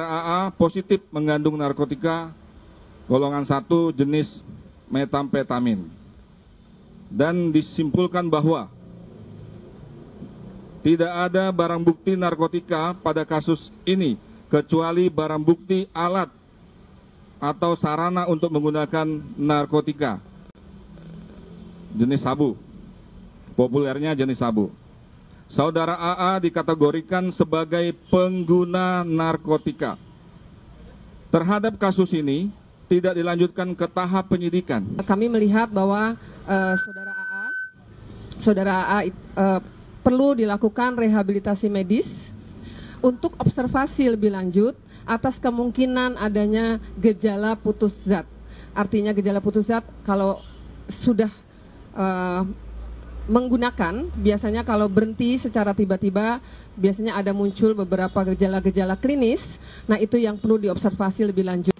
AA positif mengandung narkotika golongan 1 jenis metamfetamin. Dan disimpulkan bahwa tidak ada barang bukti narkotika pada kasus ini kecuali barang bukti alat atau sarana untuk menggunakan narkotika jenis sabu, populernya jenis sabu. Saudara AA dikategorikan sebagai pengguna narkotika. Terhadap kasus ini tidak dilanjutkan ke tahap penyidikan. Kami melihat bahwa saudara AA perlu dilakukan rehabilitasi medis untuk observasi lebih lanjut atas kemungkinan adanya gejala putus zat. Artinya gejala putus zat kalau sudah menggunakan, biasanya kalau berhenti secara tiba-tiba, biasanya ada muncul beberapa gejala-gejala klinis. Nah, itu yang perlu diobservasi lebih lanjut.